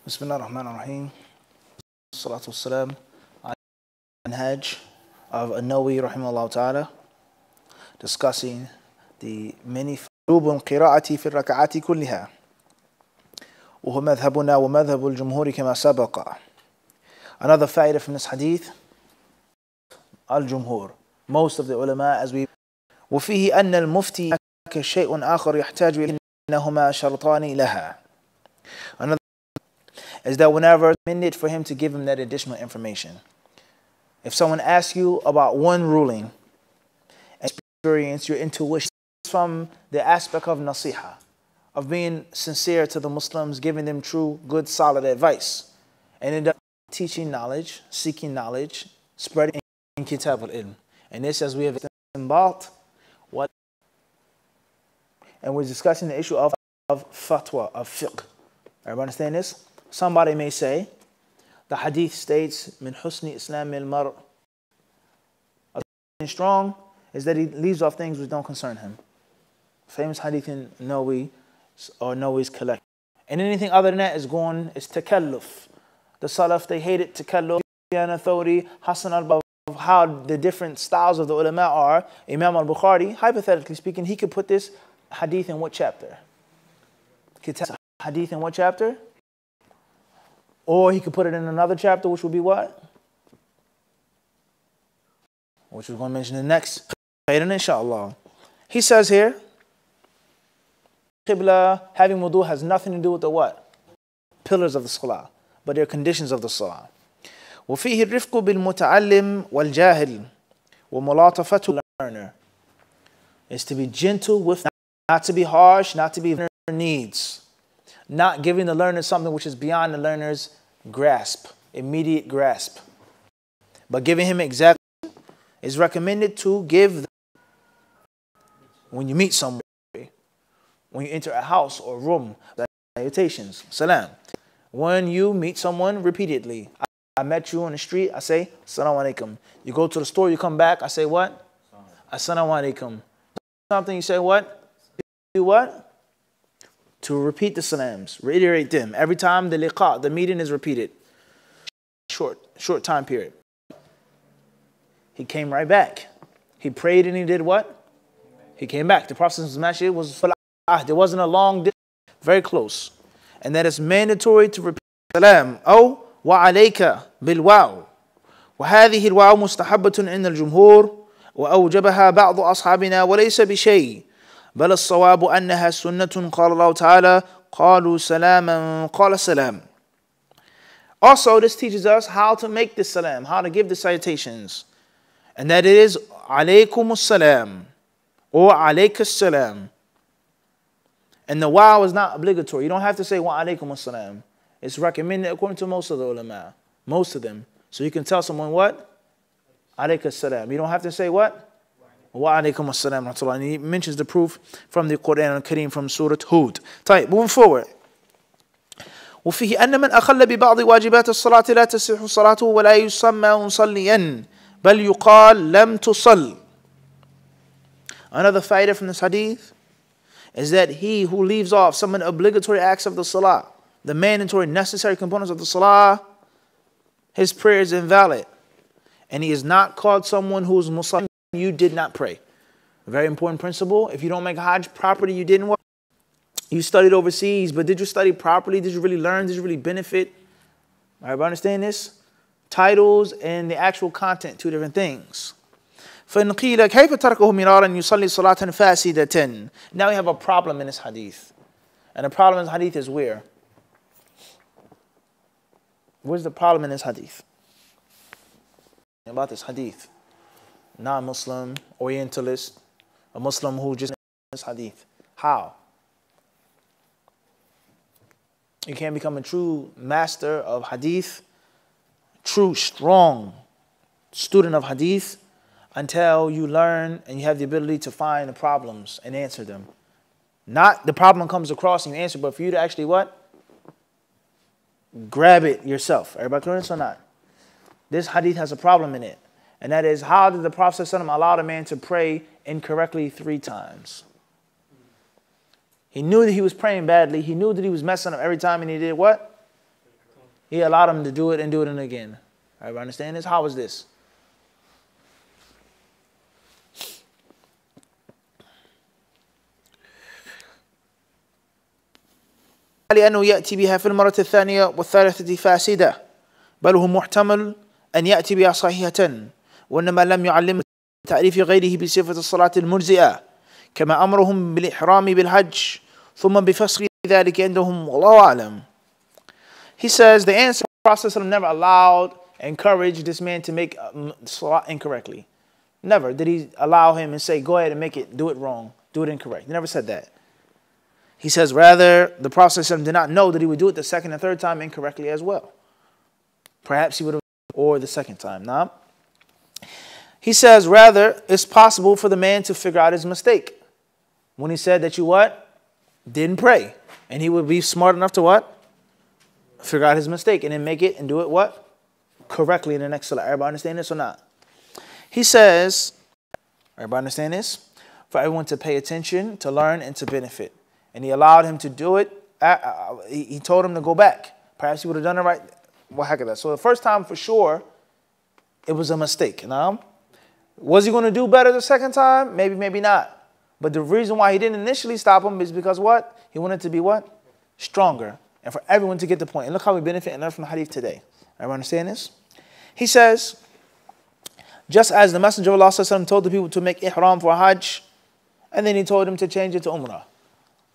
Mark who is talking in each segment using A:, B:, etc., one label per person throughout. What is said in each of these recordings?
A: Bismillah ar-Rahman ar-Rahim. Salatu wassalam on Manhaj of An-Nawawi rahimahullah ta'ala, discussing the many فروض القراءة في الركعات كلها وهو مذهبنا ومذهب الجمهور كما سبق. Another fa'idah from this hadith, al-Jumhur, most of the ulama, as we وفيه أن المفتي كشيء آخر يحتاج إلى أنهما شرطان لها. Another is that whenever it's recommended for him to give him that additional information. If someone asks you about one ruling, experience, your intuition from the aspect of nasiha, of being sincere to the Muslims, giving them true, good, solid advice, and end up teaching knowledge, seeking knowledge, spreading in kitab al-ilm. And this, as we have embarked, and we're discussing the issue of fatwa, of fiqh. Everybody understand this? Somebody may say, the hadith states, min husni islam al-mar. Strong is that he leaves off things which don't concern him. Famous hadith in Nawawi or Nawawi's collection. And anything other than that is takalluf. The Salaf, they hated takalluf. Authority, Hassan al-Basri, how the different styles of the ulama are. Imam al-Bukhari, hypothetically speaking, he could put this hadith in what chapter? Hadith in what chapter? Or he could put it in another chapter, which would be what? Which we're going to mention in the next khairan, inshallah. He says here, Qibla, having wudu has nothing to do with the what? Pillars of the salah, but they're conditions of the salah. وفيه الرفق بالمتعلم والجاهل وملاطفة learner is to be gentle with, not to be harsh, not to be needs. Not giving the learner something which is beyond the learner's grasp, immediate grasp. But giving him exactly is recommended to give when you meet someone, when you enter a house or room, salutations, salam. When you meet someone repeatedly, I met you on the street, I say, Assalamu alaikum. You go to the store, you come back, I say what? Assalamu alaikum. Something, you say what? You what? To repeat the salams, reiterate them. Every time the liqa, the meeting is repeated. Short time period. He came right back. He prayed and he did what? He came back. The Prophet's masjid was there wasn't a long distance, very close. And that is mandatory to repeat salam. أو وعليك بالواو. وهذه الواو مستحبة عند الجمهور وأوجبها بعض أصحابنا وليس بشيء. بل الصواب أنها سنة قال الله تعالى قالوا سلاما قال سلام. Also, this teaches us how to make the salam, how to give the salutations. And that is alaykum salam or alayka salam. And the wow is not obligatory. You don't have to say wa alaykum salam. It's recommended according to most of the ulama. Most of them. So you can tell someone what? Alayka salam. You don't have to say what? Wa alaykum assalam wa rahmatullah. And he mentions the proof from the Quran al-Kareem from Surah Hud. طيب, moving forward. وفيه أن من أخل ببعض واجبات الصلاة لا تصح صلاته ولا يسمى مصليا بل يقال لم تصل. Another fa'idah from this hadith is that he who leaves off some of the obligatory acts of the salah, the mandatory necessary components of the salah, his prayer is invalid. And he is not called someone who is musalli. You did not pray. A very important principle. If you don't make Hajj properly, you didn't what? You studied overseas, but did you study properly? Did you really learn? Did you really benefit? Everybody understand this? Titles and the actual content, two different things. فَإِنْ قِيلَ كَيْفَ تَرَكَهُ مِرَارًا يُصَلِّي صَلَاةً فَاسِدَةً. Now we have a problem in this hadith. And the problem in this hadith is where? Where's the problem in this hadith? About this hadith. Non-Muslim, Orientalist, a Muslim who just this hadith. How? You can't become a true master of hadith, true, strong student of hadith until you learn and you have the ability to find the problems and answer them. Not the problem comes across and you answer, but for you to actually what? Grab it yourself. Everybody clear this or not? This hadith has a problem in it. And that is, how did the Prophet ﷺ allow a man to pray incorrectly 3 times? He knew that he was praying badly. He knew that he was messing up every time, and he did what? He allowed him to do it and do it again. Everybody understand this? How is this? لأنه يأتي بها في المرة الثانية والثالثة فاسدة بل هو محتمل أن يأتي بها صحيحة وإنما لم يعلم تعريف غيره بصفة الصلاة المجزئة كما أمرهم بالإحرام بالحج ثم بفسخ ذلك عندهم والله أعلم. He says the answer process never allowed, encouraged this man to make salah incorrectly. Never did he allow him and say, go ahead and make it, do it wrong, do it incorrect. He never said that. He says, rather, the Prophet did not know that he would do it the second and third time incorrectly as well. Perhaps he would have, or the second time. Now, he says, rather, it's possible for the man to figure out his mistake. When he said that you what? Didn't pray. And he would be smart enough to what? Figure out his mistake and then make it and do it what? Correctly in the next salah. Everybody understand this or not? He says, everybody understand this? For everyone to pay attention, to learn, and to benefit. And he allowed him to do it. He told him to go back. Perhaps he would have done it right. So the first time for sure, it was a mistake. Now, was he going to do better the second time? Maybe, maybe not. But the reason why he didn't initially stop him is because what? He wanted to be what? Stronger. And for everyone to get the point. And look how we benefit and learn from the hadith today. Everyone understand this? He says, just as the Messenger of Allah told the people to make ihram for Hajj, and then he told them to change it to Umrah.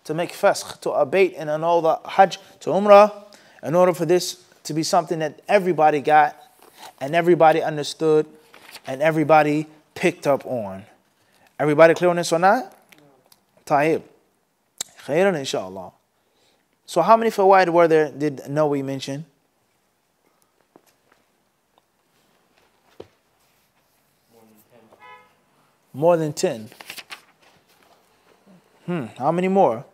A: To make fasq, to abate and annul the Hajj to Umrah, in order for this to be something that everybody got, and everybody understood, and everybody picked up on. Everybody clear on this or not? Taib. Khairan inshallah. So how many fawaid were there did Nawawi mention? More than 10. How many more?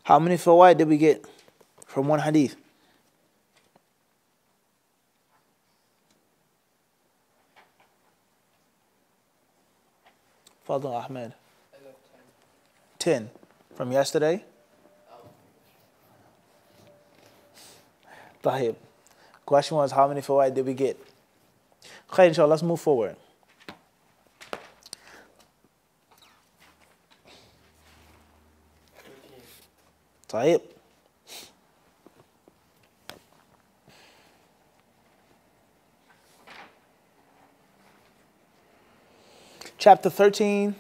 A: How many fawaid did we get from one hadith? Fadl Ahmed. 10. From yesterday? Tahib. Question was, how many fawaid did we get? Khair, inshallah, let's move forward. Tahib. Chapter 13.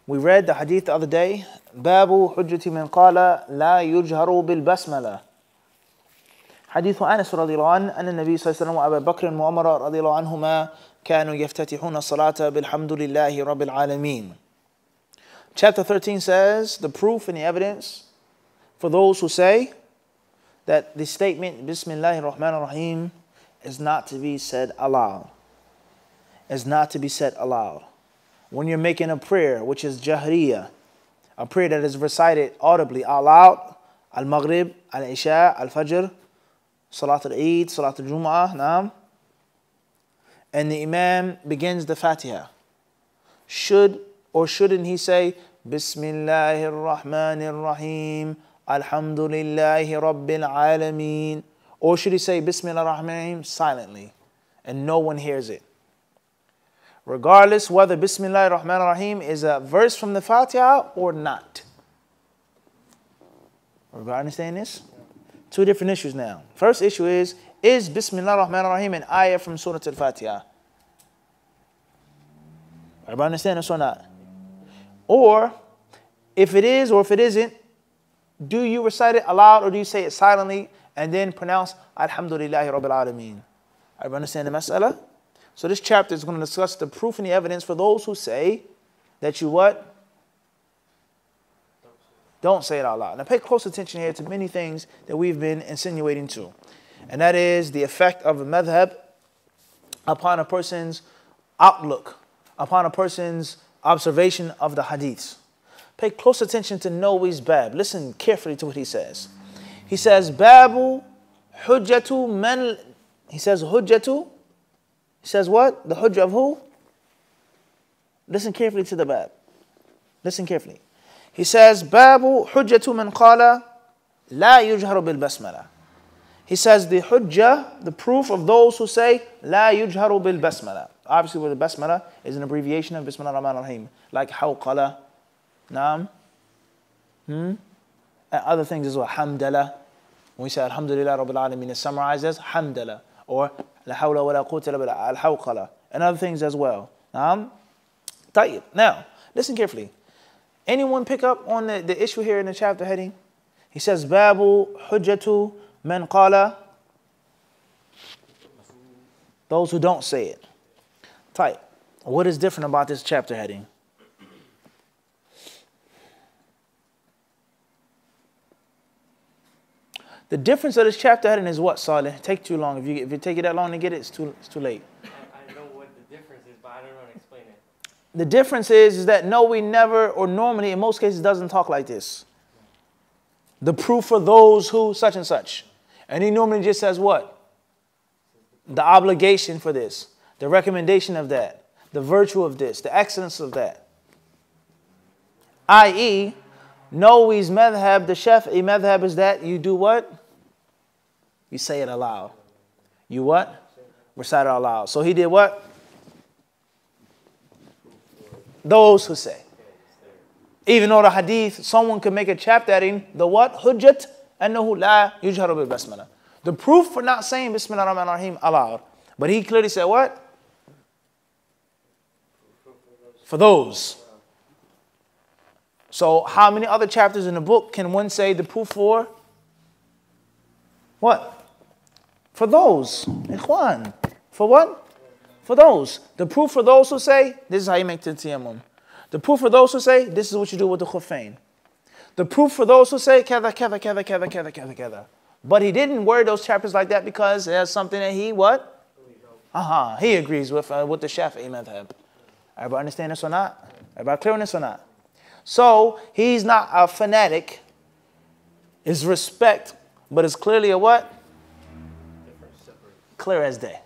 A: We read the hadith the other day. Babu hujjati man qala la yujharu bil basmala. حديث أنس رضي الله عنه أن النبي صلى الله عليه وسلم وأبا بكر وعمر رضي الله عنهما كانوا يفتتحون الصلاة بالحمد لله رب العالمين. Chapter 13 says the proof and the evidence for those who say that the statement Bismillahir Rahmanir Rahim is not to be said aloud. Is not to be said aloud. When you're making a prayer, which is Jahriya, a prayer that is recited audibly aloud, Al-Maghrib, Al-Isha, Al-Fajr, Salat al-Eid, Salat al-Jum'ah, Naam. And the Imam begins the Fatiha. Should or shouldn't he say, Bismillahir Rahmanir Rahim, Alhamdulillahi Rabbil Alameen? Or should he say Bismillahir Rahmanir Rahim silently and no one hears it? Regardless whether Bismillahir Rahmanir Rahim is a verse from the Fatiha or not. Everybody understand this? Two different issues now. First issue is Bismillahir Rahmanir Rahim an ayah from Surah Al-Fatiha? Everybody understand this or not? Or, if it is or if it isn't, do you recite it aloud or do you say it silently and then pronounce Alhamdulillahi Rabbil Alameen? Everybody understand the mas'ala? So this chapter is going to discuss the proof and the evidence for those who say that you what? Don't say it out loud. Now pay close attention here to many things that we've been insinuating to. And that is the effect of a madhab upon a person's outlook, upon a person's observation of the hadiths. Pay close attention to Nawawi's bab. Listen carefully to what he says. He says, Babu hujjatu man He says hujjatu. He says what? The hujjah of who? Listen carefully to the bab. Listen carefully. He says, Babu hujjatu man qala la yujharu bil basmala. He says the hujjah, the proof of those who say la yujharu bil basmala. Obviously, where the basmala is an abbreviation of Bismillah ar-Rahman ar-Rahim, like hawqala, naam, and other things as well. Hamdala. When we say Alhamdulillah Rabbil Alameen, it summarizes Hamdala, or La hawla wa la quwwata illa billah, al-hawqala, and other things as well. Naam. Tayyib. Now, listen carefully. Anyone pick up on the issue here in the chapter heading? He says, Babu hujjatu man qala. Those who don't say it. Tayyib. What is different about this chapter heading? The difference of this chapter heading is what, Salih? Take too long. If you take it that long to get it, it's too late.
B: I know what the difference is, but I don't know how to explain it.
A: The difference is that no, we never, or normally in most cases, doesn't talk like this. The proof for those who such and such. And he normally just says what? The obligation for this. The recommendation of that. The virtue of this. The excellence of that. I.e., Nawawi's madhab, the Shafi'i madhab is that you do what? You say it aloud. You what? Recite it aloud. So he did what? Those who say. Even though the hadith, someone could make a chapter adding the what? Hujjat annahu la yujharu bil basmala. The proof for not saying Bismillah ar-Rahman ar-Rahim aloud. But he clearly said what? For those. So how many other chapters in the book can one say the proof for? What? For those. Ikhwan. For what? For those. The proof for those who say, this is how you make the tayammum. The proof for those who say, this is what you do with the khuffain. The proof for those who say, kada, kada, kada, kada, kada, kada, kada. But he didn't word those chapters like that because there's something that he what? He agrees with the Shafi'i madhab. Everybody understand this or not? Everybody clear on this or not? So, he's not a fanatic. It's respect, but it's clearly a what? Clear as day.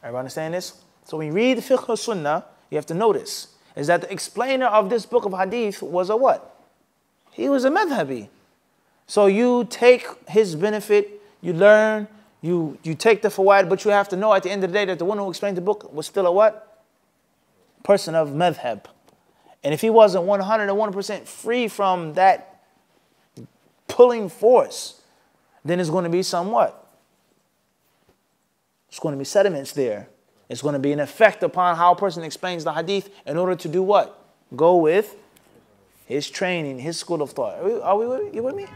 A: Everybody understand this? So when you read the fiqh al-sunnah, you have to notice, is that the explainer of this book of hadith was a what? He was a madhabi. So you take his benefit, you learn, you take the fawaid, but you have to know at the end of the day that the one who explained the book was still a what? Person of madhab. And if he wasn't 101% free from that pulling force, then it's going to be somewhat. It's going to be sediments there. It's going to be an effect upon how a person explains the hadith in order to do what? Go with his training, his school of thought. You with me?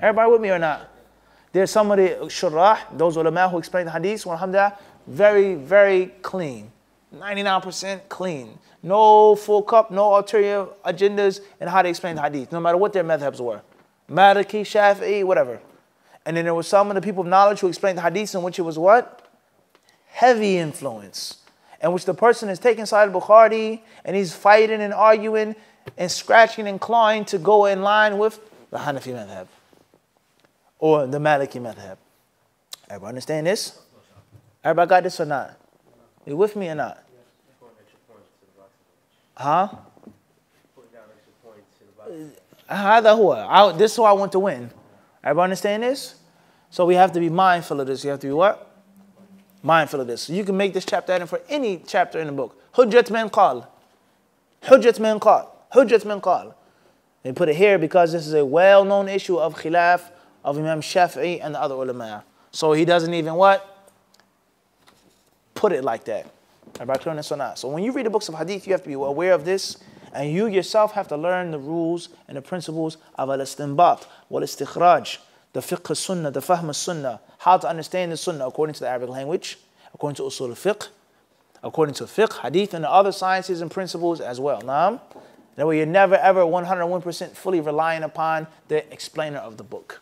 A: Everybody with me or not? There's some of the shurrah, those ulama who explain the hadith, alhamdulillah, very, very clean. 99% clean. No full cup, no ulterior agendas in how they explain the hadith, no matter what their madhabs were. Maliki, Shafi'i, whatever. And then there were some of the people of knowledge who explained the hadith in which it was what? Heavy influence. In which the person is taking side of Bukhari and he's fighting and arguing and scratching and clawing to go in line with the Hanafi madhab. Or the Maliki madhab. Everybody understand this? Everybody got this or not? You with me or not? Huh? This is who I want to win. Everybody understand this? So we have to be mindful of this. You have to be what? Mindful of this. So you can make this chapter adding for any chapter in the book. Hujjat man qal. Hujjat man qal. Hujjat man qal. They put it here because this is a well-known issue of khilaf of Imam Shafi'i and the other ulama. So he doesn't even what? Put it like that. Everybody clear on this or not? So when you read the books of hadith, you have to be aware of this, and you yourself have to learn the rules and the principles of al-istinbat, wal-istikhraj, the fiqh al-sunnah, the fahm al-sunnah, how to understand the sunnah according to the Arabic language, according to usul al-fiqh, according to fiqh, hadith, and the other sciences and principles as well. Naam? That way you're never ever 101% fully relying upon the explainer of the book.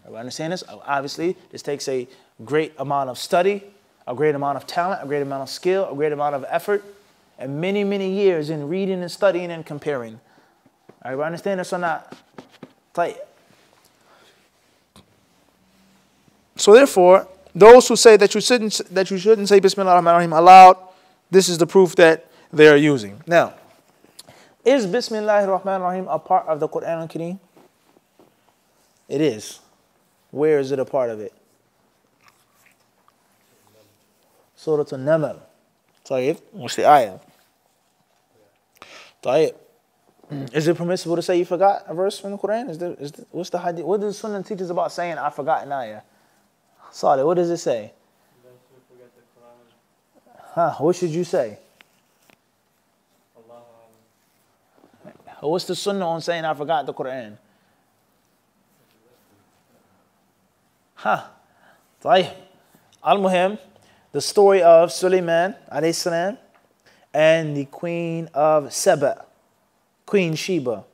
A: Everybody understand this? Obviously, this takes a great amount of study, a great amount of talent, a great amount of skill, a great amount of effort, and many, many years in reading and studying and comparing. Everybody understand this or not? Tight. So therefore, those who say that you shouldn't say Bismillah ar-Rahman ar-Rahim aloud, this is the proof that they are using. Now, is Bismillah ar-Rahman ar-Rahim a part of the Quran al-Kareem? It is. Where is it a part of it? Surah An-Naml. طيب, what's the ayah? طيب. Is it permissible to say you forgot a verse from the Quran? What's the hadith? What does the Sunnah teach us about saying I forgot an ayah? Salih, what does it say? Huh? What should you say? What's the Sunnah on saying I forgot the Quran? Huh? طيب. Al-Muhim, the story of Sulaiman alayhi salam and the queen of Saba, Queen Sheba,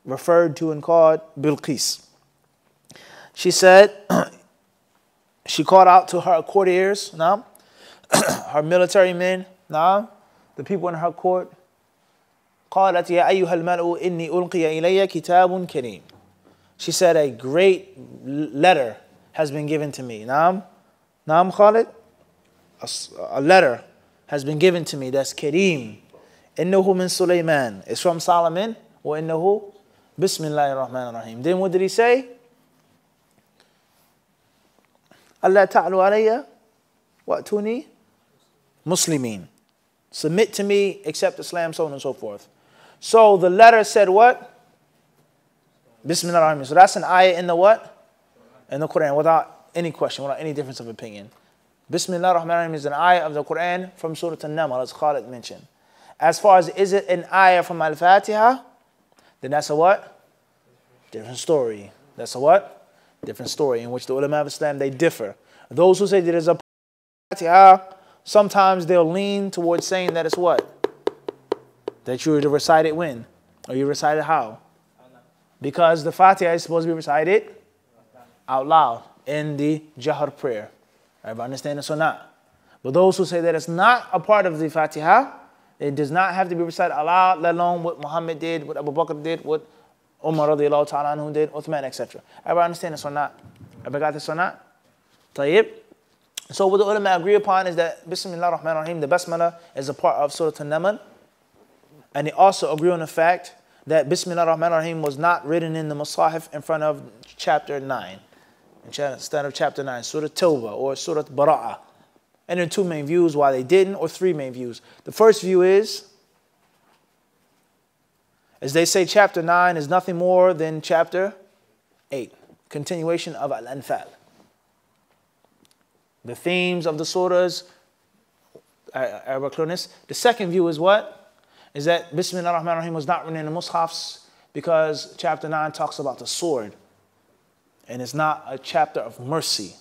A: referred to and called Bilqis. She said, she called out to her courtiers, now, her military men, now, the people in her court. قالت يا أيها الملأ إني ألقي إلي كتاب كريم. She said, a great letter has been given to me. Naam Khalid? A letter has been given to me that's Kareem. إنه من Sulaiman. It's from Solomon. وإنه بسم الله الرحمن الرحيم. Then what did he say? ألا تعلوا علي وأتوني مسلمين. Submit to me, accept Islam, so on and so forth. So the letter said what? Bismillah ar-Rahman. So that's an ayah in the what? In the Quran, without any question, without any difference of opinion. Bismillah ar-Rahman ar-Rahim is an ayah of the Quran from Surah An-Naml, as Khalid mentioned. As far as is it an ayah from Al-Fatiha, then that's a what? Different story. That's a what? Different story in which the ulama of Islam, they differ. Those who say that it's a Fatiha, sometimes they'll lean towards saying that it's what? That you were to recite it when? Or you recite it how? Because the Fatiha is supposed to be recited out loud in the Jahar prayer. Everybody understand this or not? But those who say that it's not a part of the Fatiha, it does not have to be recited out loud, let alone what Muhammad did, what Abu Bakr did, what Umar radiallahu ta'ala anhu did, Uthman, etc. Everybody understand this or not? Everybody got this or not? Tayyib. So what the ulama agree upon is that Bismillah ar-Rahman ar-Rahim, the Basmala, is a part of Surah An-Naml. And they also agree on the fact that Bismillah ar-Rahman ar-Rahim was not written in the Musahif in front of chapter 9. Instead of chapter 9, Surah Tawbah or Surah Bara'ah. And there are two main views why they didn't, or three main views. The first view is, as they say, chapter 9 is nothing more than chapter 8. Continuation of Al-Anfal. The themes of the surahs are clearness. The second view is what? Is that Bismillah ar-Rahman ar-Rahim was not written in the Mus'hafs because chapter 9 talks about the sword. And it's not a chapter of mercy,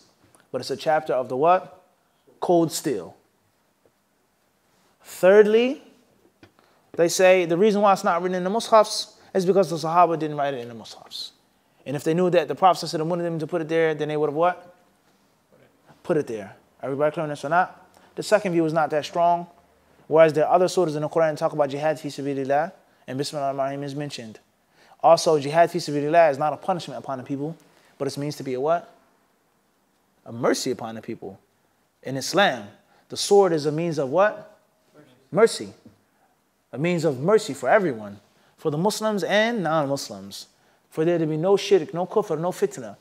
A: but it's a chapter of the what? Cold steel. Thirdly, they say the reason why it's not written in the Mus'hafs is because the Sahaba didn't write it in the Mus'hafs. And if they knew that the Prophet wanted them to put it there, then they would have what? Put it there. Everybody clear on this or not? The second view is not that strong. Whereas there are other surahs in the Quran that talk about jihad fi sabilillah, and Bismillah ar-Rahman ar-Rahim is mentioned. Also, jihad fi sabilillah is not a punishment upon the people, but it means to be a what? A mercy upon the people. In Islam, the sword is a means of what? Mercy. A means of mercy for everyone. For the Muslims and non-Muslims. For there to be no shirk, no kufr, no fitna.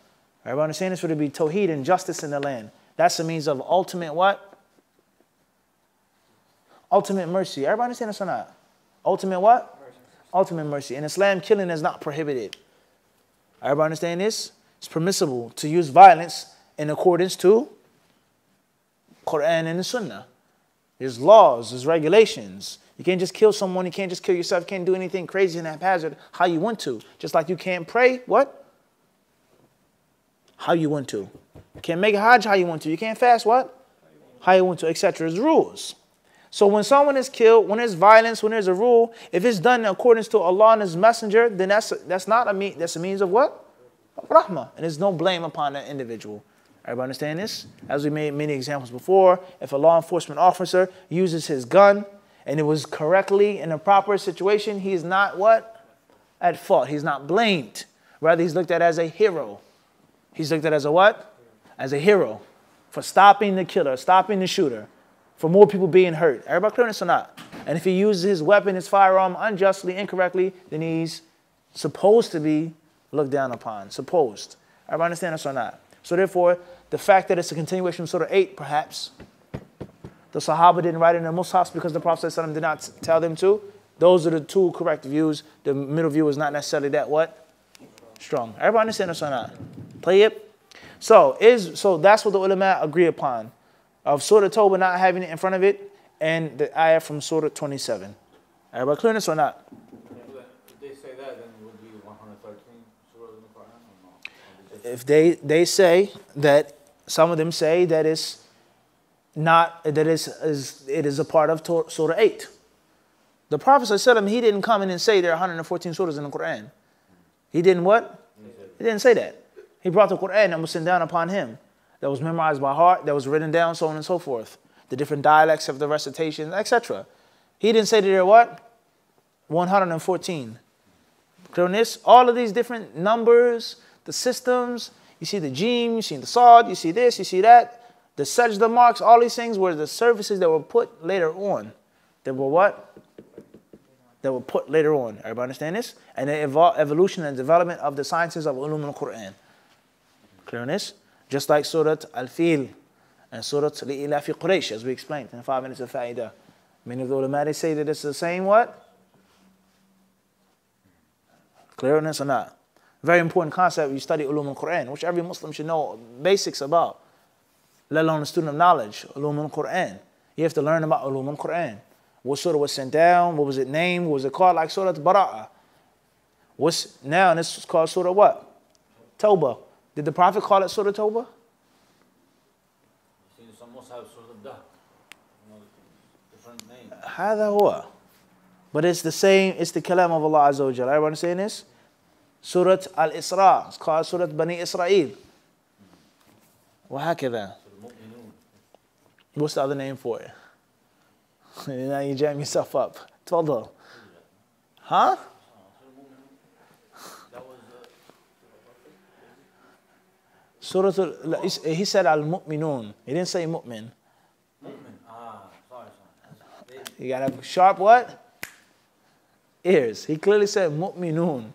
A: Everybody understand this? For there to be tawheed and justice in the land. That's a means of ultimate what? Ultimate mercy. Everybody understand this or not? Ultimate what? Mercy. Ultimate mercy. In Islam, killing is not prohibited. Everybody understand this? It's permissible to use violence in accordance to Quran and the Sunnah. There's laws, there's regulations. You can't just kill someone, you can't just kill yourself, you can't do anything crazy and haphazard how you want to. Just like you can't pray, what? How you want to. You can't make a hajj how you want to. You can't fast, what? How you want to, etc. There's rules. So when someone is killed, when there's violence, when there's a rule, if it's done in accordance to Allah and His Messenger, then that's a means of what? Of rahmah. And there's no blame upon that individual. Everybody understand this? As we made many examples before, if a law enforcement officer uses his gun and it was correctly in a proper situation, he is not what? At fault. He's not blamed. Rather, he's looked at as a hero. He's looked at as a what? as a hero for stopping the killer, stopping the shooter, for more people being hurt. Everybody clear this or not? And if he uses his weapon, his firearm unjustly, incorrectly, then he's supposed to be looked down upon. Supposed. Everybody understand this or not? So therefore, the fact that it's a continuation of Surah 8, perhaps, the Sahaba didn't write it in the Mus'hafs because the Prophet ﷺ did not tell them to. Those are the two correct views. The middle view is not necessarily that what? Strong. Everybody understand this or not? Play it. So that's what the ulama agree upon. Of Surah Tawbah not having it in front of it, and the ayah from Surah 27. Everybody clear this or not?
C: If they say that, then it would be 113 surahs in the Quran or no?
A: If they say that, some of them say that it's not, that it is a part of Surah 8. The Prophet ﷺ, he didn't come in and say there are 114 surahs in the Quran. He didn't what? He didn't say that. He brought the Quran and was sent down upon him. That was memorized by heart, that was written down, so on and so forth. The different dialects of the recitation, etc. He didn't say that there are what? 114. Clear on this? All of these different numbers, the systems, you see the Jim, you see the Sad, you see this, you see that. The sajda marks, all these things were the services that were put later on. That were what? That were put later on. Everybody understand this? And the evolution and development of the sciences of ulum al-Quran. Clear on this? Just like Surah Al-Fil and Surah Li'ila fi Quraysh, as we explained in 5 minutes of Fa'idah. Many of the ulama say that it's the same what? Clear on this or not? Very important concept when you study ulum al-Quran, which every Muslim should know basics about, let alone a student of knowledge, ulum al-Quran. You have to learn about ulum al-Quran. What surah was sent down? What was it named? What was it called? Like Surah Bara'ah. Now this is called Surah what? Tawbah. Did the Prophet call it Surah Tawbah?
C: Some must have Surah Dah. Different names.
A: هذا هو. But it's the same, it's the kalam of Allah Azza wa Jalla. Everyone saying this? Surah Al-Isra. It's called Surah Bani Israel. وهكذا. What's the other name for it? Now you jam yourself up. تفضل. Huh? Surah, he said Al-Mu'minun. He didn't say Mu'min.
C: Sorry.
A: You got to have sharp what? Ears. He clearly said Mu'minun.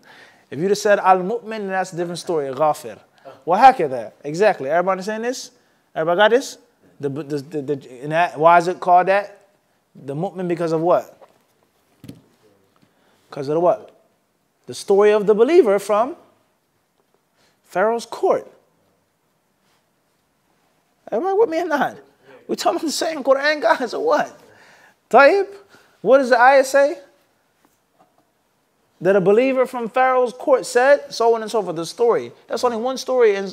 A: If you'd have said Al-Mu'min, then that's a different story. Ghafir. وهكذا. Exactly. Everybody understand this? Everybody got this? Why is it called that? The Mu'min because of what? Because of the what? The story of the believer from Pharaoh's court. Everybody with me or not? We're talking about the same Quran, guys, or what? Tayyib? What does the ayah say? That a believer from Pharaoh's court said, so on and so forth, the story. That's only one story in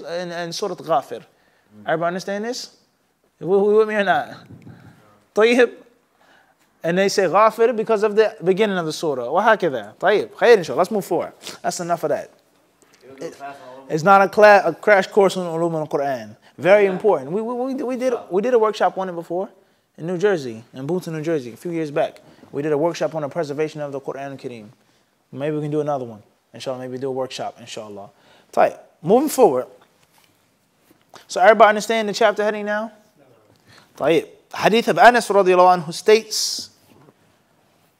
A: Surah Ghafir. Everybody understand this? We with me or not? Tayyib? And they say Ghafir because of the beginning of the surah. وهكذا. طيب. خير inshallah. Let's move forward. That's enough of that. It's not a crash course on ulum al-Quran. Very important. We did a workshop on it before in New Jersey, in Boonton, New Jersey, a few years back. We did a workshop on the preservation of the Quran al-Kareem. Maybe we can do another one. Inshallah, maybe do a workshop, inshallah. Right. Moving forward. So everybody understand the chapter heading now? Right. Hadith of Anas radiallahu anhu states,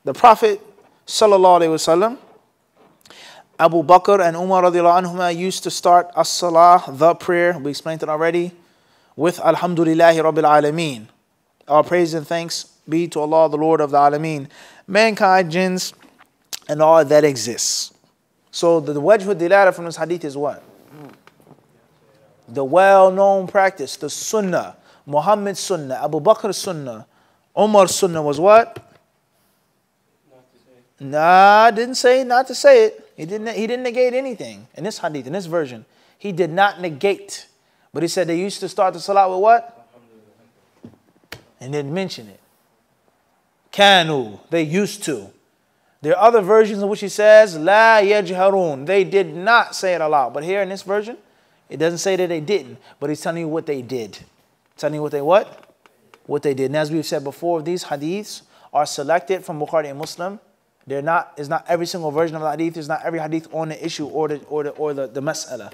A: the Prophet sallallahu alayhi wasallam, Abu Bakr and Umar radiallahu anhuma used to start as-salah, the prayer, we explained it already, with Alhamdulillahi Rabbil Alameen. Our praise and thanks be to Allah, the Lord of the Alameen, mankind, jinns, and all that exists. So the wajh dilala from this hadith is what? The well-known practice, the sunnah, Muhammad's sunnah, Abu Bakr's sunnah, Umar's sunnah was what? Nah, didn't say not to say it. He didn't negate anything in this hadith, in this version. He did not negate. But he said they used to start the salah with what? And didn't mention it. Kanu, they used to. There are other versions in which he says, La yajharun. They did not say it aloud. But here in this version, it doesn't say that they didn't. But he's telling you what they did. Telling you what they what? What they did. And as we've said before, these hadiths are selected from Bukhari and Muslim. They're not, it's not every single version of the hadith. It's not every hadith on the issue or the mas'ala.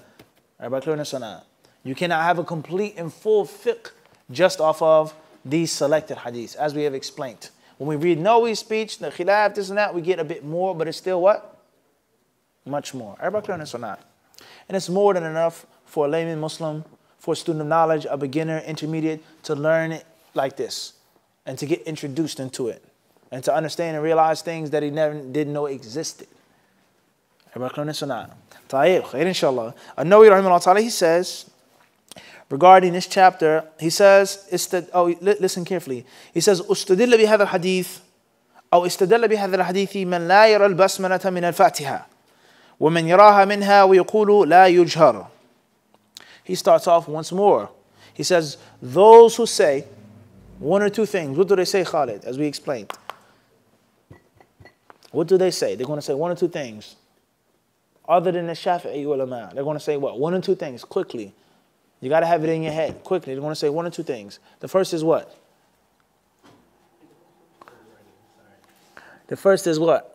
A: Everybody clear on this or not? You cannot have a complete and full fiqh just off of these selected hadiths, as we have explained. When we read Nawawi's speech, the khilaf, this and that, we get a bit more, but it's still what? Much more. Everybody clear on this or not? And it's more than enough for a layman Muslim, for a student of knowledge, a beginner, intermediate, to learn it like this and to get introduced into it and to understand and realize things that he never didn't know existed. Everybody clear on this or not? Tayyib, khair inshallah. An-Nawawi rahimahullah ta'ala, he says, regarding this chapter, he says, listen carefully. He says, استدل بهذا الحديث أو استدل بهذا الحديث من لا يرى البسملة من الفاتحة ومن يراها منها ويقول لا يجهر. He starts off once more. He says, those who say one or two things. What do they say, Khalid, as we explained? What do they say? They're going to say one or two things. Other than the Shafi'i ulama, they're going to say what? One or two things, quickly. You got to have it in your head, quickly. They're going to say one or two things. The first is what? The first is what?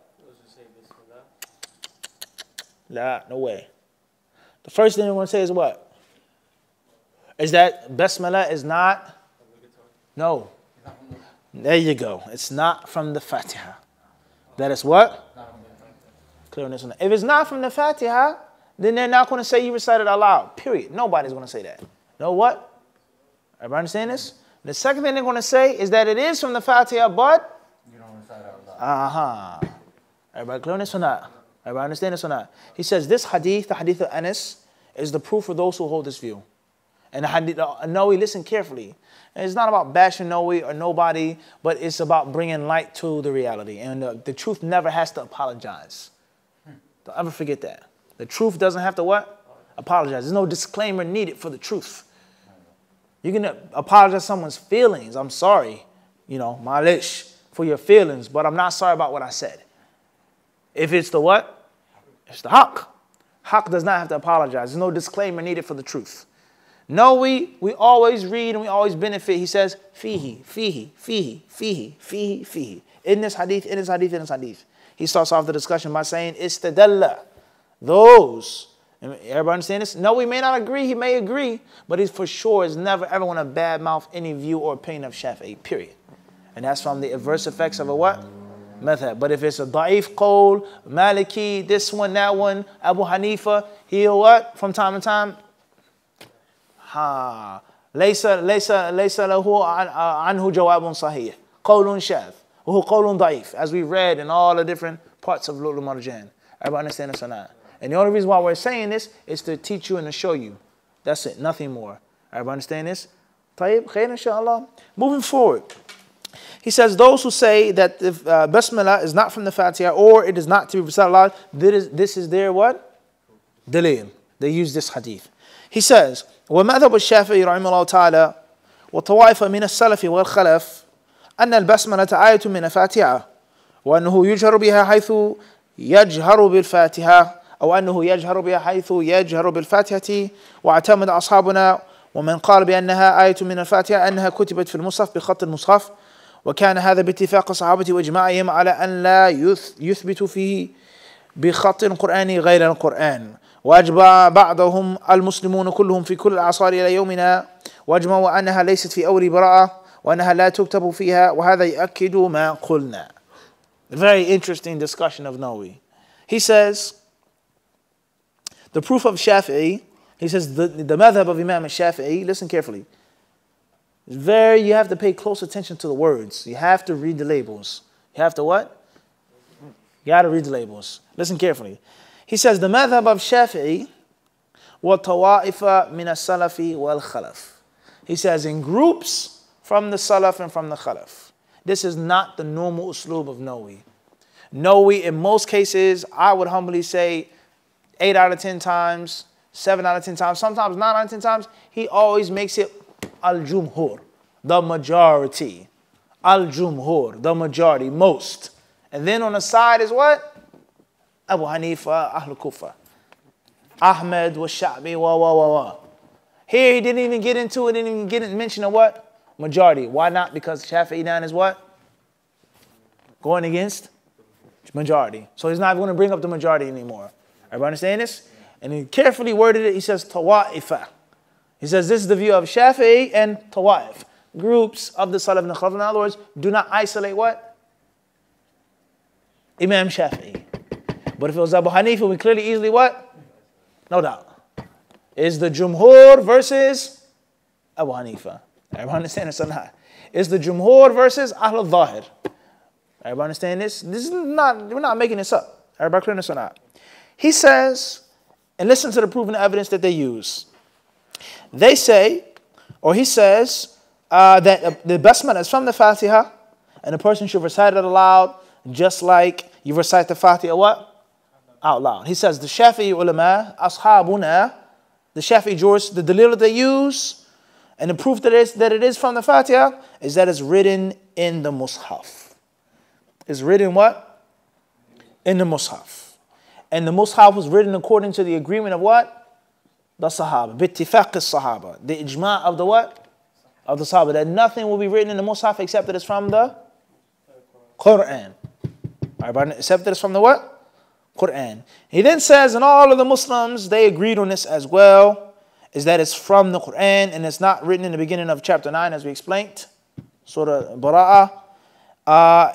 A: Nah, no way. The first thing they're going to say is what? Is that Basmala is not? No. There you go. It's not from the Fatiha. That is what? Clear on this one. If it's not from the Fatiha, then they're not going to say you recited aloud. Period. Nobody's going to say that. Know what? Everybody understand this? The second thing they're going to say is that it is from the Fatiha, but
C: You don't recite out loud.
A: Everybody clear on this or not? Everybody understand this or not? He says this hadith, the hadith of Anas, is the proof for those who hold this view. And the hadith, Nawawi, listen carefully. And it's not about bashing Nawawi or nobody, but it's about bringing light to the reality. And the truth never has to apologize. Don't ever forget that. The truth doesn't have to what? Apologize. There's no disclaimer needed for the truth. You can apologize for someone's feelings. I'm sorry, malish, for your feelings, but I'm not sorry about what I said. If it's the what? It's the haqq. Haqq does not have to apologize. There's no disclaimer needed for the truth. No, we always read and we always benefit. He says, fihi, fihi, fihi, fihi, fihi, fihi. In this hadith, in this hadith, in this hadith. He starts off the discussion by saying, istadalla. Those. Everybody understand this? No, we may not agree. He may agree. But he for sure is never ever want to badmouth any view or opinion of Shafi'i, period. And that's from the adverse effects of a what? Madhab. But if it's a da'if qawl, Maliki, this one, that one, Abu Hanifa, he'll what? From time to time, laysa lahu anhu jawabun sahih. Qawlun shadh. Who qawlun da'if. As we read in all the different parts of wal-Marjan. Everybody understand this or not? And the only reason why we're saying this is to teach you and to show you. That's it, nothing more. Everybody understand this? Tayyib, khair inshallah. Moving forward. He says, those who say that if Basmala is not from the Fatiha or it is not to be recited aloud, this is their what? Dalil. They use this hadith. He says, وَمَذْهَبُ الشَّافِعِي رَحِمَهُ اللَّهُ تَعَالَى وَطَوَائِفَ مِنَ السَّلَفِ وَالْخَلَفِ أَنَّ الْبَسْمَلَةَ آيَةٌ مِنَ الْفَاتِحَةِ وَأَنَّهُ يُجْهَرُ بِهَا حَيْثُ يَجْهَرُ بِالْفَاتِحَةِ أو أنه يجهر بها حيث يجهر بالفاتحة واعتمد أصحابنا ومن قال بأنها آية من الفاتحة أنها كتبت في المصحف بخط المصحف وكان هذا باتفاق الصحابة وإجماعهم على أن لا يثبت فيه بخط قرآني غير القرآن وأجمع بعضهم المسلمون كلهم في كل الأعصار إلى يومنا وأجمعوا أنها ليست في أول براءة وأنها لا تكتب فيها وهذا يؤكد ما قلنا. Very interesting discussion of Nawawi. He says, the proof of Shafi'i, he says the madhab of Imam al-Shafi'i, listen carefully. You have to pay close attention to the words. You have to read the labels. You have to what? You got to read the labels. Listen carefully. He says the madhab of Shafi'i, وَالْتَوَائِفَ مِنَ السَّلَفِ وَالْخَلَفِ. He says in groups from the Salaf and from the Khalaf. This is not the normal usloob of Nawawi. Nawawi, in most cases, I would humbly say, 8 out of 10 times, 7 out of 10 times, sometimes 9 out of 10 times, he always makes it al-jumhur, the majority. Al-jumhur, the majority, most. And then on the side is what? Abu Hanifa, Ahl Kufa. Ahmed was Sha'bi, Here he didn't even get into it, didn't even mention a what? Majority. Why not? Because Shafi'i 9 is what? Going against majority. So he's not going to bring up the majority anymore. Everybody understand this? And he carefully worded it. He says, tawa'ifa. He says this is the view of Shafi'i and Tawa'if, groups of the Salaf and Khalaf. In other words, do not isolate what? Imam Shafi'i. But if it was Abu Hanifa, we clearly easily what? No doubt. Is the Jumhur versus Abu Hanifa. Everybody understand this or not? Is the Jumhur versus Ahl al-Zahir. Everybody understand this? This is not, we're not making this up. Everybody clear this or not? He says, and listen to the proven evidence that they use. They say, or he says, that the Basmala is from the Fatiha, and the person should recite it aloud, just like you recite the Fatiha what? Out loud. He says, the Shafi'i ulama, ashabuna, the Shafi'i jurists, the dalil that they use, and the proof that it is from the Fatiha, is that it's written in the Mus'haf. It's written what? In the Mus'haf. And the Mus'haf was written according to the agreement of what? The Sahaba. Bittifaq al-Sahaba. The ijma' of the what? Of the Sahaba. That nothing will be written in the Mus'haf except that it's from the Quran. Except that it's from the what? Quran. He then says, and all of the Muslims, they agreed on this as well, is that it's from the Quran and it's not written in the beginning of chapter 9 as we explained. Surah Bara'ah.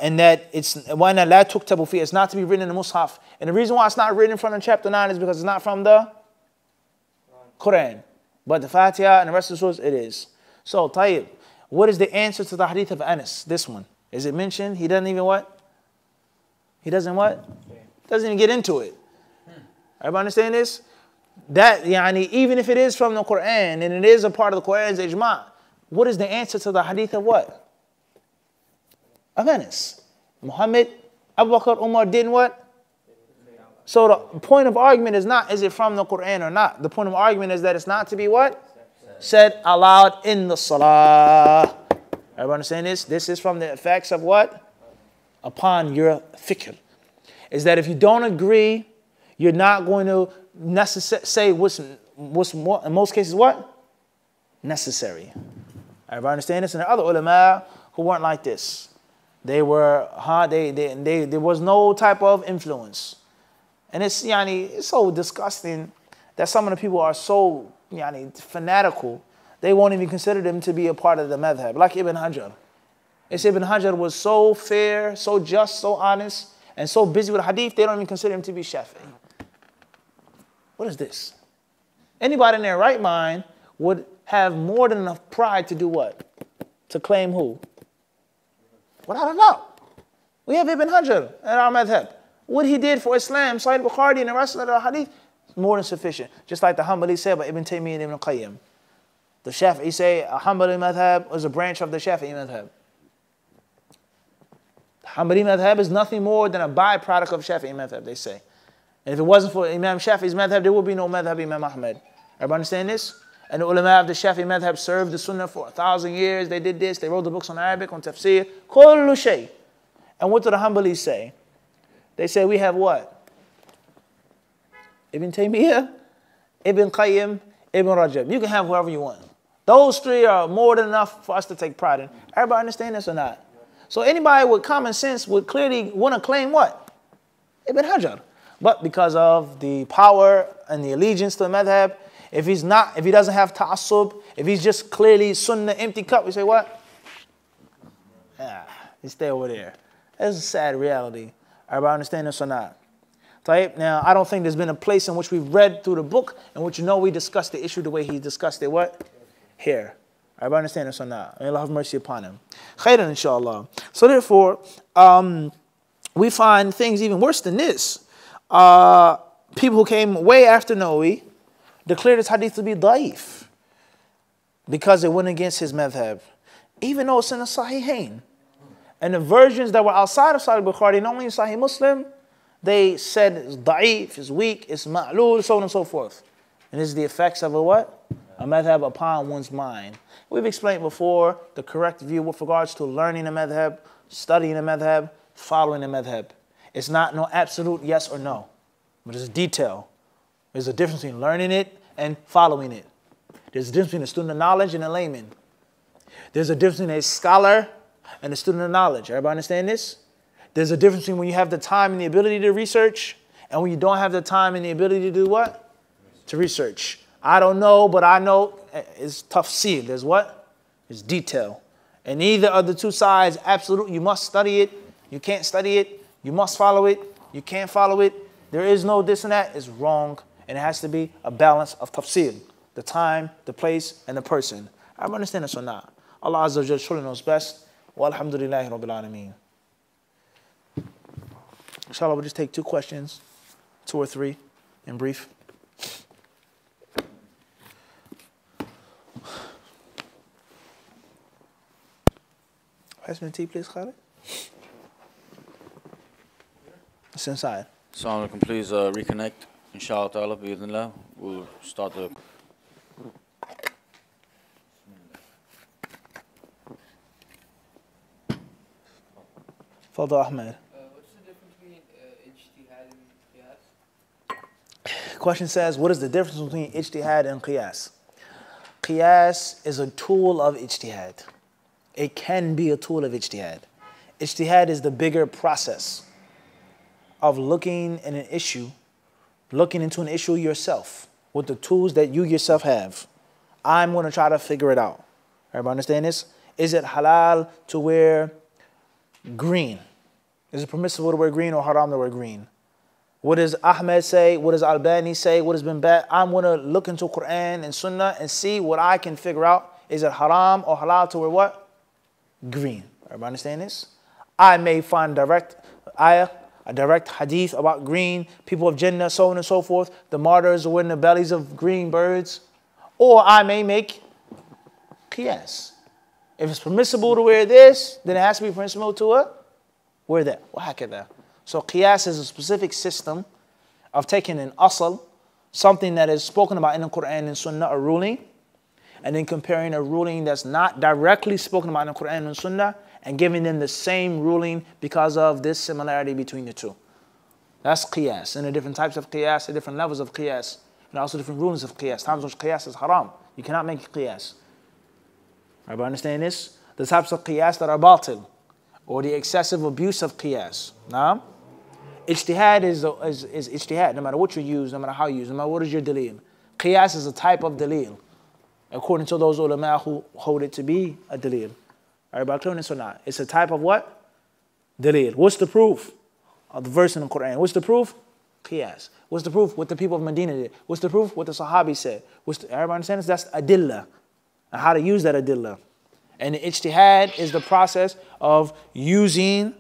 A: And that it's وَأَنَا لَا تُكْتَبُ فِيهِ, it's not to be written in the Mus'haf. And the reason why it's not written from chapter 9 is because it's not from the Quran. But the Fatiha and the rest of the surahs, it is. So, Tayyib, what is the answer to the hadith of Anas? This one. Is it mentioned? He doesn't even what? He doesn't what? Doesn't even get into it. Everybody understand this? That, even if it is from the Quran and it is a part of the Quran's ijma', what is the answer to the hadith of what? Of Anas. Muhammad, Abu Bakr, Umar didn't what? So the point of argument is not, is it from the Quran or not? The point of argument is that it's not to be what? Said aloud in the salah. Everybody understand this? This is from the effects of what? Upon your fikr. Is that if you don't agree, you're not going to say what's more, in most cases what? Necessary. Everybody understand this? And there are other ulama who weren't like this. They were, there was no type of influence. And it's, it's so disgusting that some of the people are so, fanatical, they won't even consider them to be a part of the madhab. Like Ibn Hajar. It's Ibn Hajar was so fair, so just, so honest, and so busy with hadith, they don't even consider him to be Shafi'i. What is this? Anybody in their right mind would have more than enough pride to do what? To claim who? Without a doubt. We have Ibn Hajar in our madhab. What he did for Islam, Sahih Bukhari and the rest of the hadith, more than sufficient. Just like the Hanbali said by Ibn Taymiyyah and Ibn Qayyim. The Shafi'i say a Hanbali madhab was a branch of the Shafi'i madhab. The Hanbali madhab is nothing more than a byproduct of Shafi'i madhab, they say. And if it wasn't for Imam Shafi'i's madhab, there would be no madhab Imam Ahmad. Everybody understand this? And the ulama of the Shafi'i madhab served the sunnah for 1,000 years. They did this. They wrote the books on Arabic, on tafsir. Kullu shay. And what do the Hanbalis say? They say we have what? Ibn Taymiyyah, Ibn Qayyim, Ibn Rajab. You can have whoever you want. Those three are more than enough for us to take pride in. Everybody understand this or not? So anybody with common sense would clearly want to claim what? Ibn Hajar. But because of the power and the allegiance to the madhab, if he doesn't have ta'assub, if he's just clearly sunnah empty cup, we say what? You stay over there. That's a sad reality. Everybody understand this or not? Now, I don't think there's been a place in which we've read through the book in which we discussed the issue the way he discussed it, what? Here. Everybody understand this or not? May Allah have mercy upon him. Khairan, inshallah. So therefore, we find things even worse than this. People who came way after Nawawi declared this hadith to be da'if because it went against his madhab, even though it's in the Sahihain. And the versions that were outside of Sahih Bukhari, not only in Sahih Muslim, they said it's da'if, it's weak, it's ma'lul, so on and so forth. And this is the effects of a what? A madhab upon one's mind. We've explained before the correct view with regards to learning a madhab, studying a madhab, following a madhab. It's not no absolute yes or no, but it's a detail. There's a difference between learning it and following it. There's a difference between a student of knowledge and a layman. There's a difference between a scholar and a student of knowledge. Everybody understand this? There's a difference between when you have the time and the ability to research and when you don't have the time and the ability to do what? To research. I don't know, but I know. It's tafsir. There's what? It's detail. And either of the two sides, absolutely, you must study it. You can't study it. You must follow it. You can't follow it. There is no this and that. It's wrong. And it has to be a balance of tafsir. The time, the place, and the person. I understand this or not. Allah Azza wa Jalla surely knows best. Walhamdulillahi Rabbil Alameen. Inshallah, we'll just take 2 questions, 2 or 3, in brief. Pass me the tea, please, Khalid. It's inside.
C: Assalamu alaikum, please reconnect. Inshallah ta'ala, bi'idhnillah. We'll start the...
A: Fadl Ahmed.
B: What's the difference between Ijtihad and Qiyas?
A: Question says, what is the difference between Ijtihad and Qiyas? Qiyas is a tool of Ijtihad. It can be a tool of Ijtihad. Ijtihad is the bigger process of looking in an issue, looking into an issue yourself with the tools that you yourself have. I'm going to try to figure it out. Everybody understand this? Is it halal to wear green? Is it permissible to wear green or haram to wear green? What does Ahmed say? What does Albani say? What has been bad? I'm going to look into Quran and Sunnah and see what I can figure out. Is it haram or halal to wear what? Green. Everybody understand this? I may find direct ayah, a direct hadith about green, people of Jannah, so on and so forth. The martyrs were in the bellies of green birds. Or I may make qiyas. If it's permissible to wear this, then it has to be permissible to wear that. وهكذا. So qiyas is a specific system of taking an asl, something that is spoken about in the Quran and Sunnah, a ruling, and then comparing a ruling that's not directly spoken about in the Quran and Sunnah and giving them the same ruling because of this similarity between the two. That's qiyas. And the different types of qiyas, the different levels of qiyas, and also different rulings of qiyas. Times which qiyas is haram. You cannot make qiyas. Everybody understand this? The types of qiyas that are batil, or the excessive abuse of qiyas. Now, ijtihad is ijtihad, no matter what you use, no matter how you use, no matter what is your dalil. Qiyas is a type of dalil, according to those ulama who hold it to be a dalil. Everybody clear on this or not? It's a type of what? Dalil. What's the proof? Of the verse in the Quran. What's the proof? Qiyas. What's the proof? What the people of Medina did. What's the proof? What the Sahabi said. Everybody understand this? That's adillah. And how to use that adillah. And the ijtihad is the process of using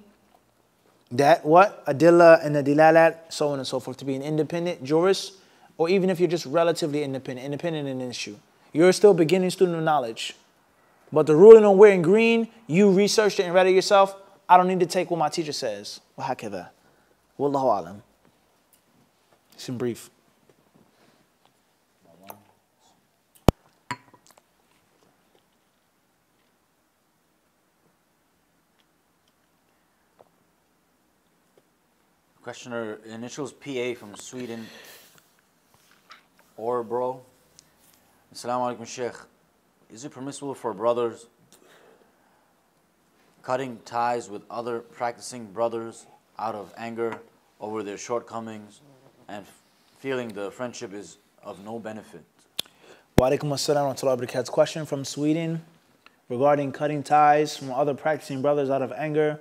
A: that what? Adillah and the dilalat, so on and so forth, to be an independent jurist, or even if you're just relatively independent in an issue. You're still a beginning student of knowledge. But the ruling on wearing green, you researched it and read it yourself. I don't need to take what my teacher says. وهكذا. Wallahu alam. It's in brief.
C: Questioner, initials PA from Sweden. Orbro. Assalamu alaikum, Sheikh. Is it permissible for brothers cutting ties with other practicing brothers out of anger over their shortcomings and feeling the friendship is of no benefit?
A: Wa alaikum assalam wa rahmatullahi wa barakatuh. Question from Sweden regarding cutting ties from other practicing brothers out of anger,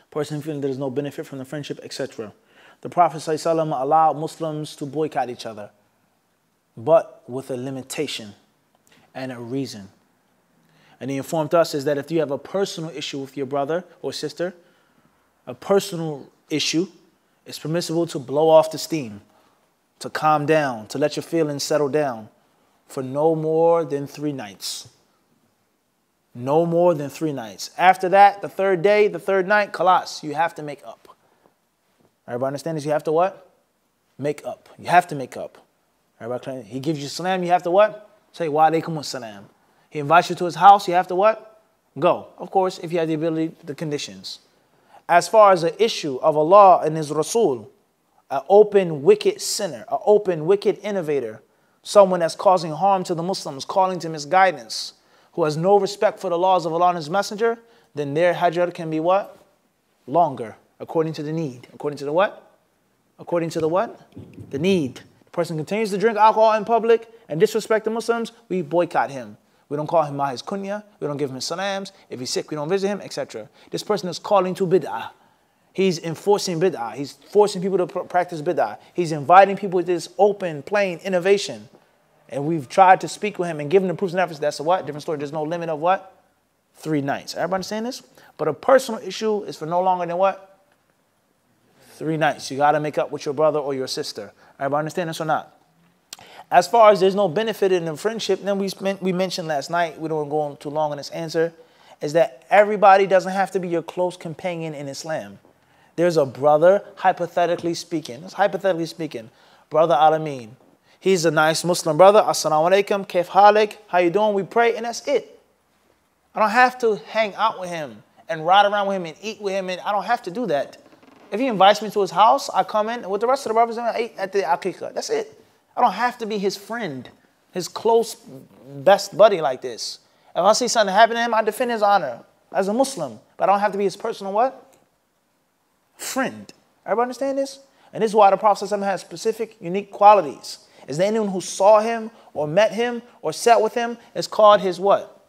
A: person feeling there is no benefit from the friendship, etc. The Prophet ﷺ allowed Muslims to boycott each other, but with a limitation and a reason. And he informed us is that if you have a personal issue with your brother or sister, a personal issue, it's permissible to blow off the steam, to calm down, to let your feelings settle down for no more than 3 nights. No more than 3 nights. After that, the 3rd day, the 3rd night, khalas, you have to make up. Everybody understand this? You have to what? Make up. You have to make up. Everybody clear? He gives you salam, you have to what? Say wa alaikum assalam. He invites you to his house, you have to what? Go. Of course, if you have the ability, the conditions. As far as the issue of Allah and His Rasul, an open, wicked sinner, an open, wicked innovator, someone that's causing harm to the Muslims, calling to misguidance, who has no respect for the laws of Allah and His Messenger, then their hajar can be what? Longer, according to the need. According to the what? According to the what? The need. The Person continues to drink alcohol in public and disrespect the Muslims, we boycott him. We don't call him by his kunya. We don't give him his salams. If he's sick, we don't visit him, etc. This person is calling to bid'ah. He's enforcing bid'ah. He's forcing people to practice bid'ah. He's inviting people to this open, plain innovation. And we've tried to speak with him and give him the proofs and evidence. That's a what? Different story. There's no limit of what? 3 nights. Everybody understand this? But a personal issue is for no longer than what? 3 nights. You got to make up with your brother or your sister. Everybody understand this or not? As far as there's no benefit in the friendship, then we mentioned last night, we don't go on too long on this answer, is that everybody doesn't have to be your close companion in Islam. There's a brother, hypothetically speaking. That's hypothetically speaking. Brother Alameen. He's a nice Muslim brother. Assalamu alaikum, kaif halik, how you doing? We pray, and that's it. I don't have to hang out with him and ride around with him and eat with him, and I don't have to do that. If he invites me to his house, I come in with the rest of the brothers and I eat at the aqiqah. That's it. I don't have to be his friend, his close best buddy like this. If I see something happen to him, I defend his honor as a Muslim. But I don't have to be his personal what? Friend. Everybody understand this? And this is why the Prophet has specific, unique qualities. Is that anyone who saw him or met him or sat with him is called his what?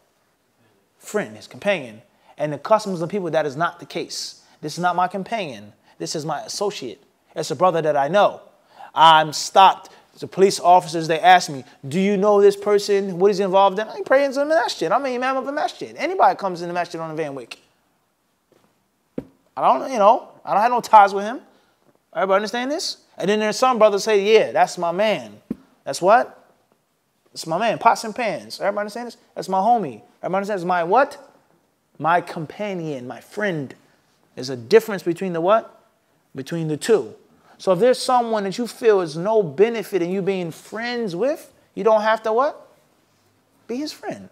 A: Friend, his companion. And the customs of people, that is not the case. This is not my companion. This is my associate. It's a brother that I know. I'm stopped. The police officers, they ask me, do you know this person? What is he involved in? I pray in the masjid. I'm an imam of the masjid. Anybody comes in the masjid on a Van Wyck. I don't have no ties with him. Everybody understand this? And then there's some brothers say, yeah, that's my man. That's what? That's my man, pots and pans. Everybody understand this? That's my homie. Everybody understand this? My what? My companion, my friend. There's a difference between the what? Between the two. So if there's someone that you feel is no benefit in you being friends with, you don't have to what? Be his friend.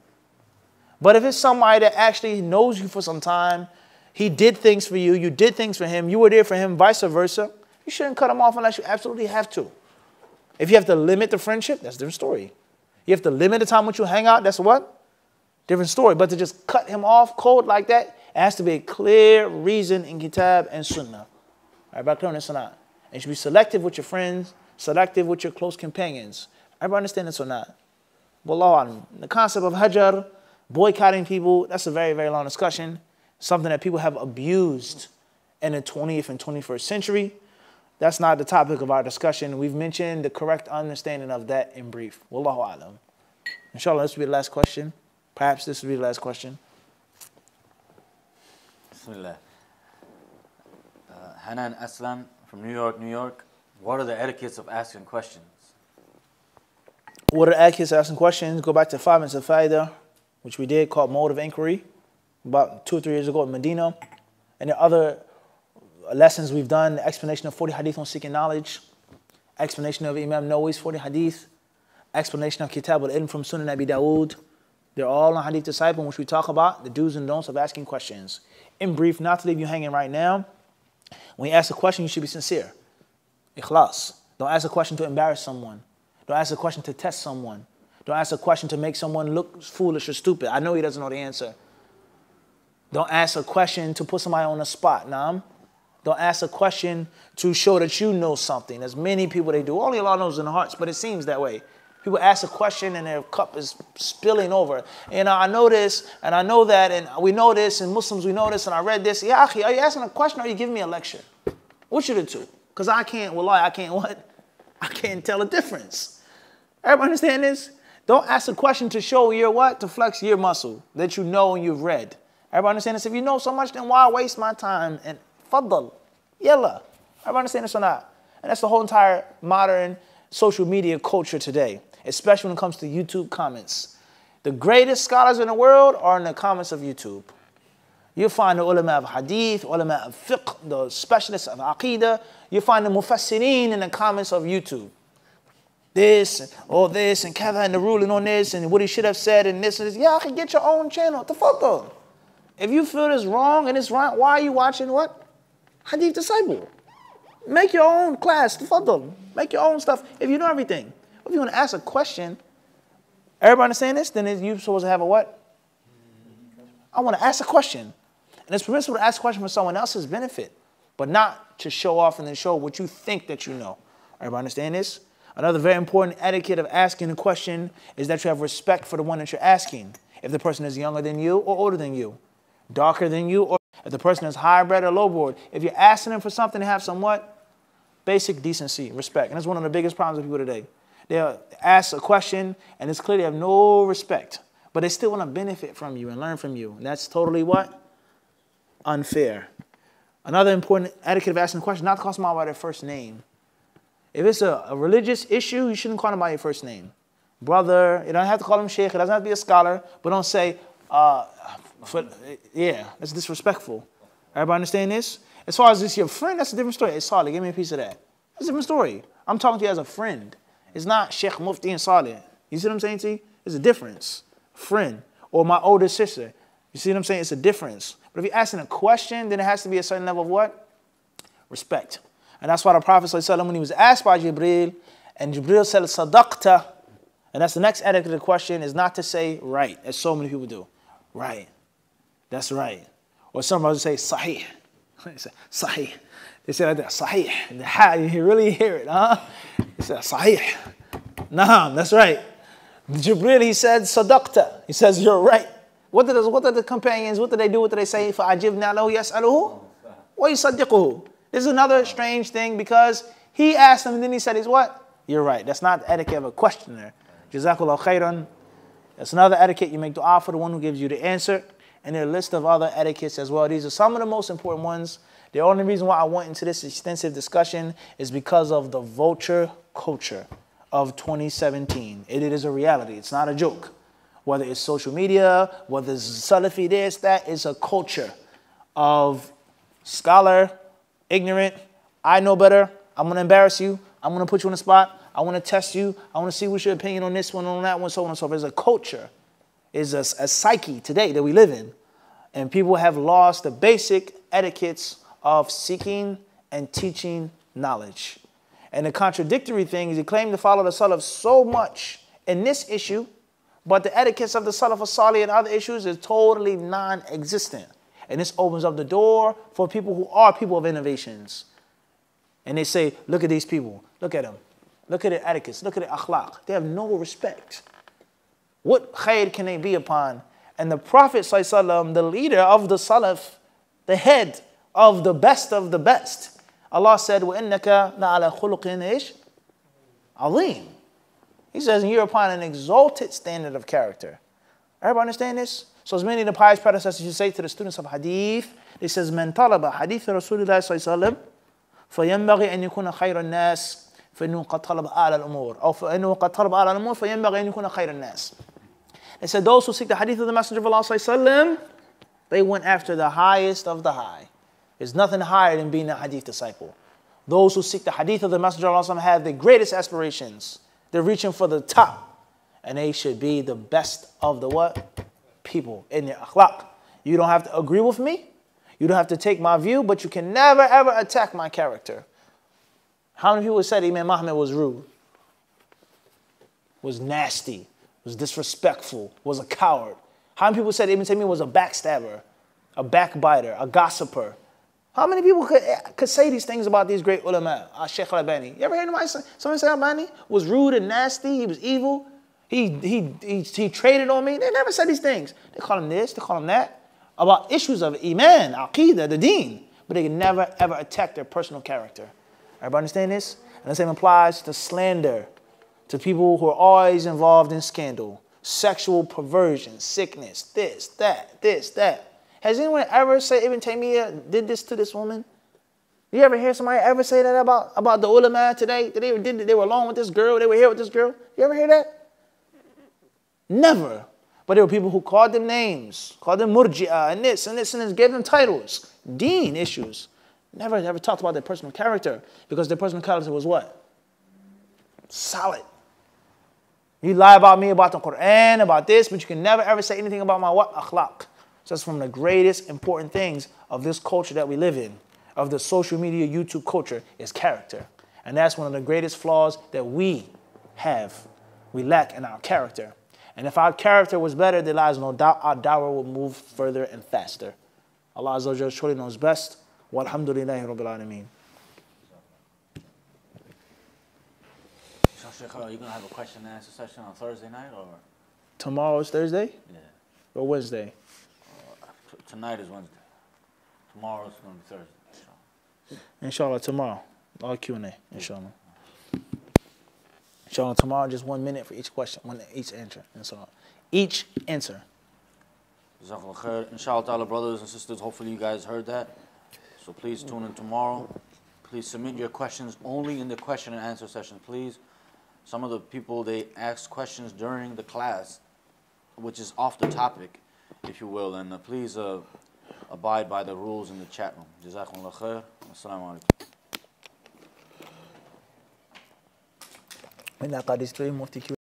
A: But if it's somebody that actually knows you for some time, he did things for you, you did things for him, you were there for him, vice versa, you shouldn't cut him off unless you absolutely have to. If you have to limit the friendship, that's a different story. You have to limit the time when you hang out, that's what? Different story. But to just cut him off cold like that, it has to be a clear reason in Kitab and Sunnah. Everybody clear on this or not? And you should be selective with your friends, selective with your close companions. Everybody understand this or not? Wallahu, the concept of hajar, boycotting people, that's a very, very long discussion. Something that people have abused in the 20th and 21st century. That's not the topic of our discussion. We've mentioned the correct understanding of that in brief. Wallahu alam. Inshallah, this will be the last question. Perhaps this will be the last question.
C: Bismillah. Hanan Aslam from New York, New York. What are the etiquettes of asking questions?
A: What are the etiquettes of asking questions? Go back to 5 minutes of Faidah, which we did, called Mode of Inquiry, about 2 or 3 years ago in Medina. And there are other lessons we've done, the explanation of 40 hadith on seeking knowledge, explanation of Imam Nawawi's 40 hadith, explanation of Kitab al-Ilm from Sunan Abi Dawood. They're all on Hadith Disciple, in which we talk about the do's and don'ts of asking questions. In brief, not to leave you hanging right now, when you ask a question, you should be sincere. Ikhlas. Don't ask a question to embarrass someone. Don't ask a question to test someone. Don't ask a question to make someone look foolish or stupid. I know he doesn't know the answer. Don't ask a question to put somebody on the spot. Naam. Don't ask a question to show that you know something. There's many people they do. Only Allah knows in the hearts, but it seems that way. People ask a question and their cup is spilling over. And I know this, and I know that, and we know this, and Muslims, we know this, and I read this. Ya akhi, are you asking a question or are you giving me a lecture? Which of the two? Because I can't, wallahi, I can't what? I can't tell a difference. Everybody understand this? Don't ask a question to show your what? To flex your muscle that you know and you've read. Everybody understand this? If you know so much, then why waste my time? And faddal, yalla. Everybody understand this or not? And that's the whole entire modern social media culture today, especially when it comes to YouTube comments. The greatest scholars in the world are in the comments of YouTube. You'll find the ulama of hadith, ulama of fiqh, the specialists of aqidah. You'll find the mufassirin in the comments of YouTube. This, and all this, and kada, and the ruling on this, and what he should have said, and this, and this. Yeah, I can get your own channel. Tafaddal. If you feel it's wrong and it's right, why are you watching what? Hadith Disciple. Make your own class. Tafaddal. Make your own stuff if you know everything. If you want to ask a question, everybody understand this? Then you're supposed to have a what? I want to ask a question. And it's permissible to ask a question for someone else's benefit, but not to show off and then show what you think that you know. Everybody understand this? Another very important etiquette of asking a question is that you have respect for the one that you're asking. If the person is younger than you or older than you, darker than you, or if the person is high-bred or low-bred, if you're asking them for something, to have somewhat basic decency, respect. And that's one of the biggest problems with people today. They'll ask a question, and it's clear they have no respect, but they still want to benefit from you and learn from you. And that's totally what? Unfair. Another important etiquette of asking a question, not to call someone by their first name. If it's a religious issue, you shouldn't call them by your first name. Brother, you don't have to call him sheikh, it doesn't have to be a scholar, but don't say, yeah, that's disrespectful. Everybody understand this? As far as this your friend, that's a different story. Hey, Salih, give me a piece of that. That's a different story. I'm talking to you as a friend. It's not Sheikh Mufti and Salih. You see what I'm saying to you? There's a difference. Friend. Or my older sister. You see what I'm saying? It's a difference. But if you're asking a question, then it has to be a certain level of what? Respect. And that's why the Prophet ﷺ, when he was asked by Jibreel, and Jibreel said, Sadaqta, and that's the next etiquette of the question, is not to say right, as so many people do. Right. That's right. Or some others say Sahih. They say Sahih. They say like that, Sahih. And you really hear it, huh? They say Sahih. Naam, that's right. Jibreel, he said Sadaqta. He says, you're right. What did the companions, what did they do? What did they say? فَعَجِبْنَا لَهُ يَسْأَلُهُ وَيُصَدِّقُهُ. This is another strange thing because he asked him and then he said, he's what? You're right. That's not the etiquette of a questioner. Jazakallah khairan. That's another etiquette. You make dua for the one who gives you the answer. And there are a list of other etiquettes as well. These are some of the most important ones. The only reason why I went into this extensive discussion is because of the vulture culture of 2017. It is a reality. It's not a joke. Whether it's social media, whether it's Salafi this, that, is a culture of scholar, ignorant, I know better, I'm going to embarrass you, I'm going to put you on the spot, I want to test you, I want to see what's your opinion on this one, on that one, so on and so forth. It's a culture. It's a psyche today that we live in. And people have lost the basic etiquettes of seeking and teaching knowledge. And the contradictory thing is he claimed to follow the Salaf so much in this issue, but the etiquettes of the Salaf as-Salih and other issues is totally non-existent. And this opens up the door for people who are people of innovations. And they say, look at these people. Look at them. Look at their etiquettes. Look at their akhlaq. They have no respect. What khair can they be upon? And the Prophet ﷺ, the leader of the Salaf, the head of the best, Allah said, وَإِنَّكَ لَعَلَى خُلُقٍ عَظِيمٍ. He says, and you're upon an exalted standard of character. Everybody understand this? So as many of the pious predecessors used to say to the students of hadith, they says, مَنْ طَلَبَ حَدِيثَ رَسُولِ اللَّهِ صَلَّى اللَّهِ عَلَيْهِ وَسَلَّمَ فَيَنْبَغِي أَنْ يَكُونَ خَيْرَ النَّاسِ فَإِنَّهُ قَدْ طَلَبَ أَعْلَى الْأُمُورِ أو فَإِنَّهُ قَدْ طَلَبَ أَعْلَى الْأُمُورِ فَيَنْبَغِي أَنْ يَكُونَ خَيْرَ النَّاسِ. They said those who seek the hadith of the Messenger of Allah صلى الله عليه وسلم, they went after the highest of the high. There's nothing higher than being a hadith disciple. Those who seek the hadith of the Messenger of Allah صلى الله عليه وسلم have the greatest aspirations. They're reaching for the top. And they should be the best of the what? People in their akhlaq. You don't have to agree with me. You don't have to take my view, but you can never ever attack my character. How many people said Imam Muhammad was rude? Was nasty? Was disrespectful? Was a coward? How many people said Ibn Taymiyyah was a backstabber? A backbiter? A gossiper? How many people could say these things about these great ulama? Shaykh al-Albani. You ever heard somebody say Albani was rude and nasty? He was evil? He traded on me. They never said these things. They call him this, they call him that. About issues of iman, aqidah, the deen. But they can never ever attack their personal character. Everybody understand this? And the same applies to slander. To people who are always involved in scandal. Sexual perversion, sickness, this, that. Has anyone ever said Ibn Taymiyyah did this to this woman? You ever hear somebody ever say that about the ulama today? That they were alone with this girl, they were here with this girl? You ever hear that? Never. But there were people who called them names, called them murji'ah and this, gave them titles. Deen issues. Never ever talked about their personal character because their personal character was what? Solid. You lie about me, about the Quran, about this, but you can never ever say anything about my what? Akhlaq. So that's from the greatest important things of this culture that we live in, of the social media, YouTube culture, is character. And that's one of the greatest flaws that we have. We lack in our character. And if our character was better, there lies no doubt our dawah will move further and faster. Allah Azza wa Jalla surely knows best. Walhamdulillahi Rabbil Alameen.
C: Sheikh, are you going to have a question and answer session on Thursday night or?
A: Tomorrow's Thursday
C: Yeah.
A: or Wednesday?
C: Tonight is Wednesday. Tomorrow's going to be Thursday.
A: Inshallah, tomorrow. All Q&A, inshallah. Inshallah, tomorrow, just 1 minute for each question, each answer, inshallah. Each answer.
C: Jazakallah khair. Inshallah ta'ala, brothers and sisters, hopefully you guys heard that. So please tune in tomorrow. Please submit your questions only in the question and answer session, please. Some of the people, they ask questions during the class, which is off the topic, if you will. And please abide by the rules in the chat room. Jazakumullah khair. Assalamu alaikum.